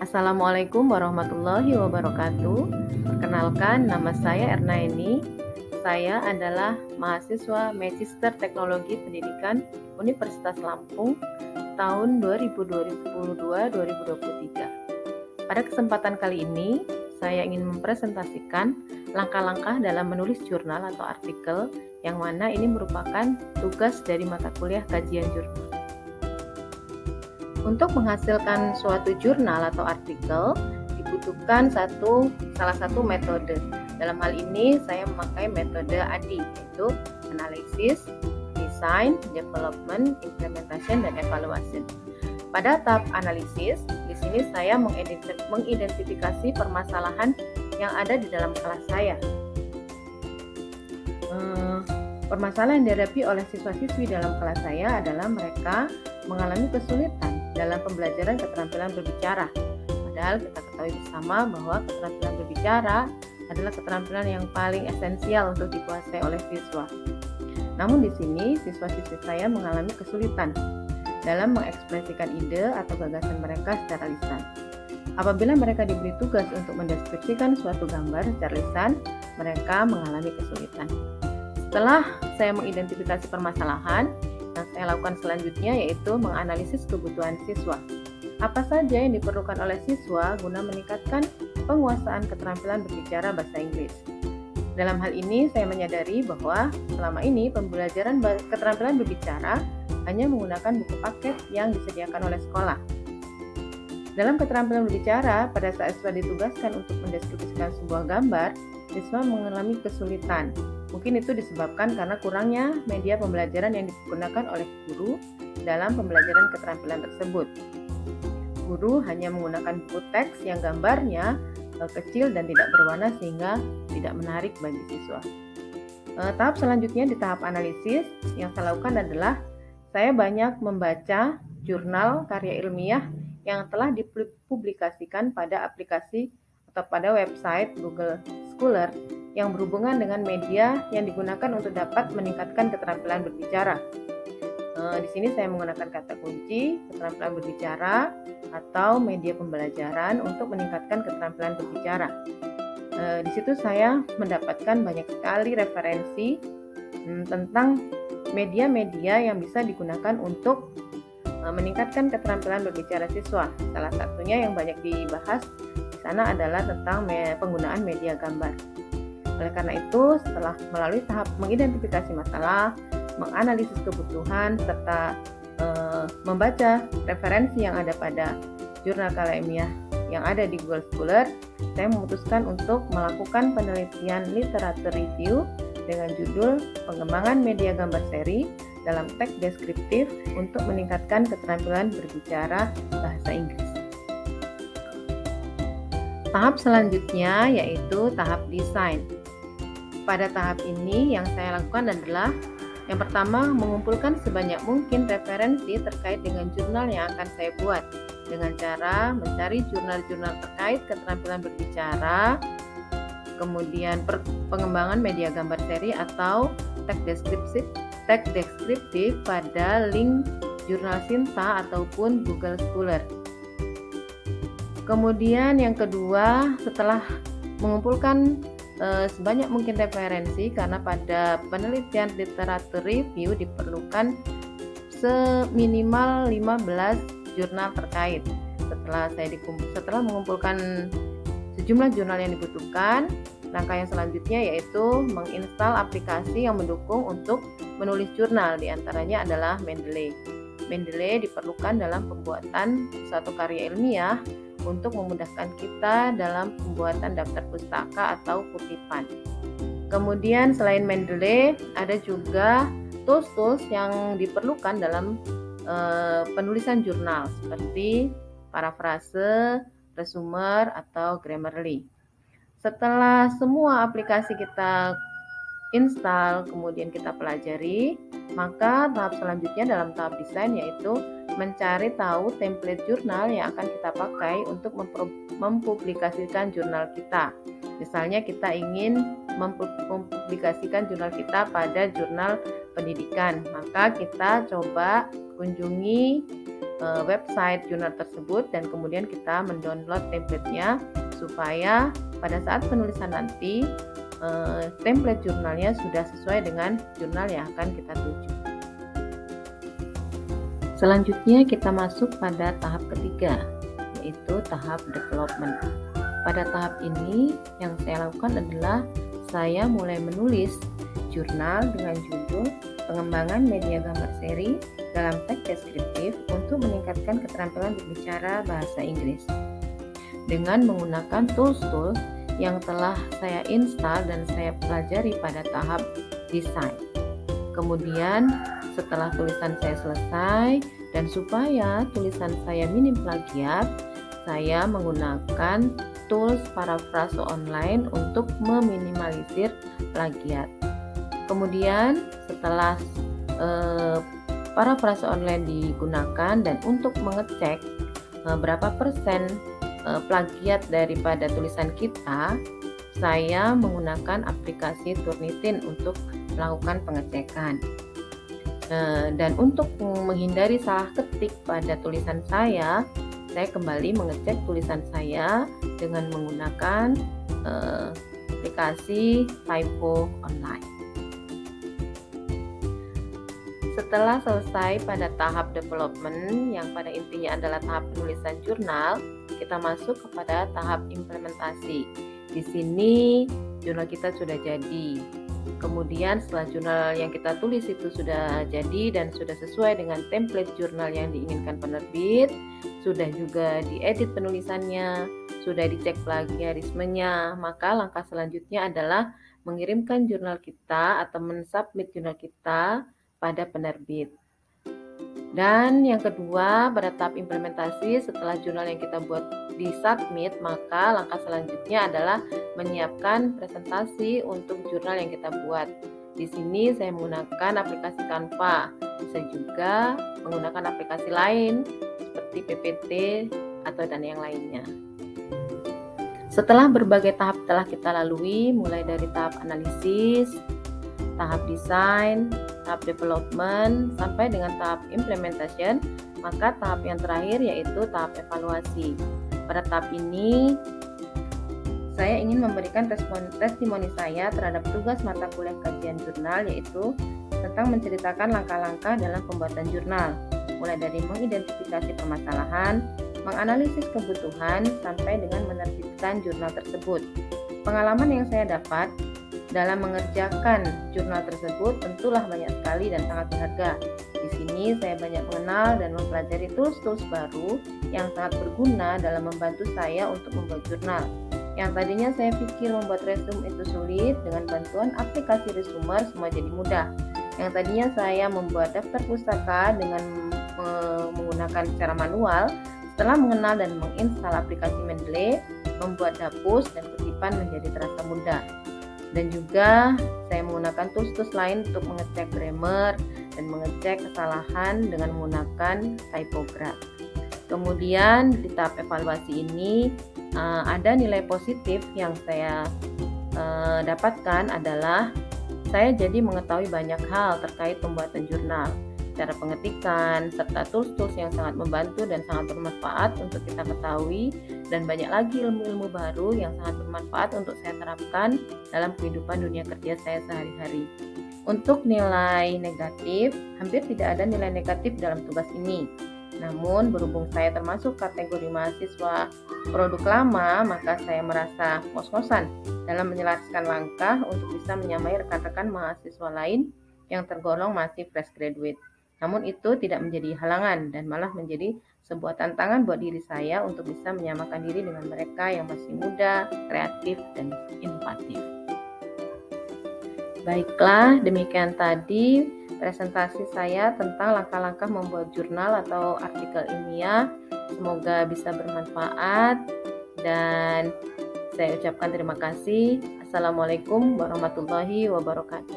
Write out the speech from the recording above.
Assalamualaikum warahmatullahi wabarakatuh. Perkenalkan, nama saya Ernaini. Saya adalah mahasiswa Magister Teknologi Pendidikan Universitas Lampung tahun 2022-2023. Pada kesempatan kali ini, saya ingin mempresentasikan langkah-langkah dalam menulis jurnal atau artikel, yang mana ini merupakan tugas dari mata kuliah kajian jurnal. Untuk menghasilkan suatu jurnal atau artikel, dibutuhkan salah satu metode. Dalam hal ini, saya memakai metode ADI, yaitu Analysis, Design, Development, Implementation, dan Evaluation. Pada tahap analisis, di sini saya mengidentifikasi permasalahan yang ada di dalam kelas saya. Permasalahan yang dihadapi oleh siswa-siswi dalam kelas saya adalah mereka mengalami kesulitan dalam pembelajaran keterampilan berbicara. Padahal kita ketahui bersama bahwa keterampilan berbicara adalah keterampilan yang paling esensial untuk dikuasai oleh siswa. Namun di sini siswa-siswi saya mengalami kesulitan dalam mengekspresikan ide atau gagasan mereka secara lisan. Apabila mereka diberi tugas untuk mendeskripsikan suatu gambar secara lisan, mereka mengalami kesulitan. Setelah saya mengidentifikasi permasalahan, yang saya lakukan selanjutnya yaitu menganalisis kebutuhan siswa. Apa saja yang diperlukan oleh siswa guna meningkatkan penguasaan keterampilan berbicara bahasa Inggris. Dalam hal ini, saya menyadari bahwa selama ini pembelajaran keterampilan berbicara hanya menggunakan buku paket yang disediakan oleh sekolah. Dalam keterampilan berbicara, pada saat siswa ditugaskan untuk mendeskripsikan sebuah gambar, siswa mengalami kesulitan. Mungkin itu disebabkan karena kurangnya media pembelajaran yang digunakan oleh guru dalam pembelajaran keterampilan tersebut. Guru hanya menggunakan buku teks yang gambarnya kecil dan tidak berwarna sehingga tidak menarik bagi siswa. Tahap selanjutnya di tahap analisis yang saya lakukan adalah saya banyak membaca jurnal karya ilmiah yang telah dipublikasikan pada aplikasi atau pada website Google Scholar yang berhubungan dengan media yang digunakan untuk dapat meningkatkan keterampilan berbicara. Di sini saya menggunakan kata kunci keterampilan berbicara atau media pembelajaran untuk meningkatkan keterampilan berbicara. Di situ saya mendapatkan banyak sekali referensi tentang media-media yang bisa digunakan untuk meningkatkan keterampilan berbicara siswa. Salah satunya yang banyak dibahas di sana adalah tentang penggunaan media gambar. Oleh karena itu, setelah melalui tahap mengidentifikasi masalah, menganalisis kebutuhan, serta membaca referensi yang ada pada jurnal karya ilmiah yang ada di Google Scholar, saya memutuskan untuk melakukan penelitian literatur review dengan judul Pengembangan Media Gambar Seri dalam teks deskriptif untuk meningkatkan keterampilan berbicara bahasa Inggris. Tahap selanjutnya yaitu tahap desain. Pada tahap ini yang saya lakukan adalah yang pertama, mengumpulkan sebanyak mungkin referensi terkait dengan jurnal yang akan saya buat dengan cara mencari jurnal-jurnal terkait keterampilan berbicara, kemudian pengembangan media gambar seri atau teks deskriptif pada link jurnal Sinta ataupun Google Scholar. Kemudian yang kedua, setelah mengumpulkan sebanyak mungkin referensi, karena pada penelitian literatur review diperlukan seminimal 15 jurnal terkait. Setelah mengumpulkan sejumlah jurnal yang dibutuhkan, langkah yang selanjutnya yaitu menginstal aplikasi yang mendukung untuk menulis jurnal, diantaranya adalah Mendeley. Mendeley diperlukan dalam pembuatan suatu karya ilmiah untuk memudahkan kita dalam pembuatan daftar pustaka atau kutipan. Kemudian selain Mendeley, ada juga tools-tools yang diperlukan dalam penulisan jurnal seperti parafrase, resumer, atau Grammarly. Setelah semua aplikasi kita install, kemudian kita pelajari, maka tahap selanjutnya dalam tahap desain yaitu mencari tahu template jurnal yang akan kita pakai untuk mempublikasikan jurnal kita. Misalnya kita ingin mempublikasikan jurnal kita pada jurnal pendidikan. Maka kita coba kunjungi website jurnal tersebut dan kemudian kita mendownload template-nya supaya pada saat penulisan nanti template jurnalnya sudah sesuai dengan jurnal yang akan kita tuju. Selanjutnya kita masuk pada tahap ketiga, yaitu tahap development. Pada tahap ini yang saya lakukan adalah saya mulai menulis jurnal dengan judul pengembangan media gambar seri dalam teks deskriptif untuk meningkatkan keterampilan berbicara bahasa Inggris dengan menggunakan tools-tools yang telah saya install dan saya pelajari pada tahap desain. Kemudian setelah tulisan saya selesai dan supaya tulisan saya minim plagiat, saya menggunakan tools parafrase online untuk meminimalisir plagiat. Kemudian setelah parafrase online digunakan dan untuk mengecek berapa persen plagiat daripada tulisan kita, saya menggunakan aplikasi Turnitin untuk melakukan pengecekan. Dan untuk menghindari salah ketik pada tulisan saya kembali mengecek tulisan saya dengan menggunakan aplikasi Typo Online. Setelah selesai pada tahap development yang pada intinya adalah tahap penulisan jurnal, kita masuk kepada tahap implementasi. Di sini jurnal kita sudah jadi. Kemudian setelah jurnal yang kita tulis itu sudah jadi dan sudah sesuai dengan template jurnal yang diinginkan penerbit, sudah juga diedit penulisannya, sudah dicek plagiarismenya, maka langkah selanjutnya adalah mengirimkan jurnal kita atau mensubmit jurnal kita pada penerbit. Dan yang kedua, pada tahap implementasi setelah jurnal yang kita buat disubmit, maka langkah selanjutnya adalah menyiapkan presentasi untuk jurnal yang kita buat. Di sini saya menggunakan aplikasi Canva, bisa juga menggunakan aplikasi lain seperti PPT dan yang lainnya. Setelah berbagai tahap telah kita lalui, mulai dari tahap analisis, tahap desain, tahap development, sampai dengan tahap implementation, maka tahap yang terakhir yaitu tahap evaluasi. Pada tahap ini, saya ingin memberikan testimoni saya terhadap tugas mata kuliah kajian jurnal, yaitu tentang menceritakan langkah-langkah dalam pembuatan jurnal, mulai dari mengidentifikasi permasalahan, menganalisis kebutuhan, sampai dengan menerbitkan jurnal tersebut. Pengalaman yang saya dapat dalam mengerjakan jurnal tersebut tentulah banyak sekali dan sangat berharga. Di sini saya banyak mengenal dan mempelajari tools-tools baru yang sangat berguna dalam membantu saya untuk membuat jurnal. Yang tadinya saya pikir membuat resume itu sulit, dengan bantuan aplikasi Resumer semua jadi mudah. Yang tadinya saya membuat daftar pustaka dengan menggunakan secara manual, setelah mengenal dan menginstal aplikasi Mendeley, membuat dapus dan kutipan menjadi terasa mudah. Dan juga saya menggunakan tools-tools lain untuk mengecek grammar dan mengecek kesalahan dengan menggunakan typograph. Kemudian di tahap evaluasi ini ada nilai positif yang saya dapatkan adalah saya jadi mengetahui banyak hal terkait pembuatan jurnal, cara pengetikan, serta tools-tools yang sangat membantu dan sangat bermanfaat untuk kita ketahui, dan banyak lagi ilmu-ilmu baru yang sangat bermanfaat untuk saya terapkan dalam kehidupan dunia kerja saya sehari-hari. Untuk nilai negatif, hampir tidak ada nilai negatif dalam tugas ini. Namun berhubung saya termasuk kategori mahasiswa produk lama, maka saya merasa ngos-ngosan dalam menjelaskan langkah untuk bisa menyamai rekan-rekan mahasiswa lain yang tergolong masih fresh graduate. Namun itu tidak menjadi halangan dan malah menjadi sebuah tantangan buat diri saya untuk bisa menyamakan diri dengan mereka yang masih muda, kreatif, dan inovatif. Baiklah, demikian tadi presentasi saya tentang langkah-langkah membuat jurnal atau artikel ilmiah. Semoga bisa bermanfaat dan saya ucapkan terima kasih. Assalamualaikum warahmatullahi wabarakatuh.